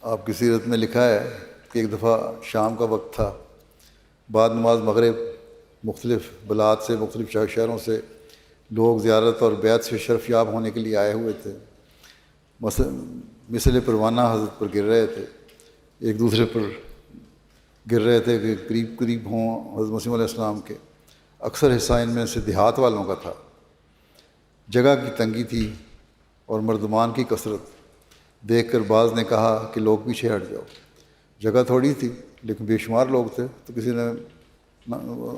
آپ کی سیرت میں لکھا ہے کہ ایک دفعہ شام کا وقت تھا، بعد نماز مغرب مختلف بلاد سے، مختلف شہروں سے لوگ زیارت اور بیعت سے شرف یاب ہونے کے لیے آئے ہوئے تھے۔ مثل پروانہ حضرت پر گر رہے تھے، ایک دوسرے پر گر رہے تھے کہ قریب قریب ہوں حضرت مسیح علیہ السلام کے۔ اکثر حصہ ان میں سے دیہات والوں کا تھا۔ جگہ کی تنگی تھی اور مردمان کی کثرت دیکھ کر بعض نے کہا کہ لوگ پیچھے ہٹ جاؤ۔ جگہ تھوڑی تھی لیکن بے شمار لوگ تھے، تو کسی نے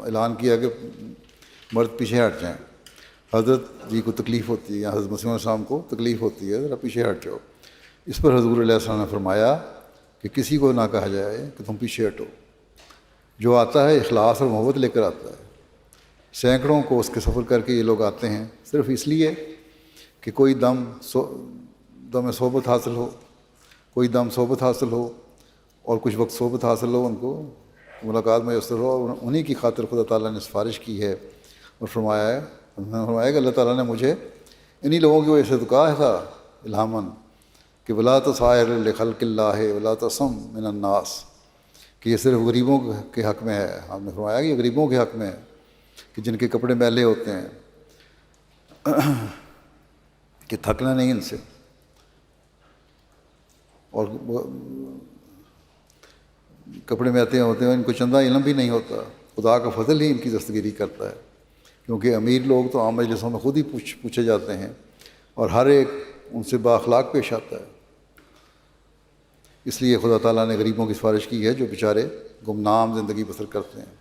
اعلان کیا کہ مرد پیچھے ہٹ جائیں، حضرت جی کو تکلیف ہوتی ہے یا حضرت مسیح علیہ السلام کو تکلیف ہوتی ہے، ذرا پیچھے ہٹ جاؤ۔ اس پر حضور علیہ السلام نے فرمایا کہ کسی کو نہ کہا جائے کہ تم پیچھے ہٹو، جو آتا ہے اخلاص اور محبت لے کر آتا ہے۔ سینکڑوں کو اس کے سفر کر کے یہ لوگ آتے ہیں صرف اس لیے کہ کوئی دم صحبت حاصل ہو، کوئی دم صحبت حاصل ہو اور کچھ وقت صحبت حاصل ہو، ان کو ملاقات میسر ہو، اور انہی کی خاطر خدا تعالیٰ نے سفارش کی ہے اور فرمایا کہ اللہ تعالیٰ نے مجھے انہی لوگوں کی وجہ سے تو کہا تھا الہاماً کہ ولا تصائر لخلق اللہ ولا تسم من الناس، کہ یہ صرف غریبوں کے حق میں ہے۔ ہم نے فرمایا کہ یہ غریبوں کے حق میں ہے کہ جن کے کپڑے میلے ہوتے ہیں، کہ تھکنا نہیں ان سے، اور کپڑے میں آتے ہوتے ہیں، ان کو چندہ علم بھی نہیں ہوتا، خدا کا فضل ہی ان کی دستگیری کرتا ہے، کیونکہ امیر لوگ تو عام مجلسوں میں خود ہی پوچھے جاتے ہیں اور ہر ایک ان سے بااخلاق پیش آتا ہے۔ اس لیے خدا تعالیٰ نے غریبوں کی سفارش کی ہے جو بیچارے گمنام زندگی بسر کرتے ہیں۔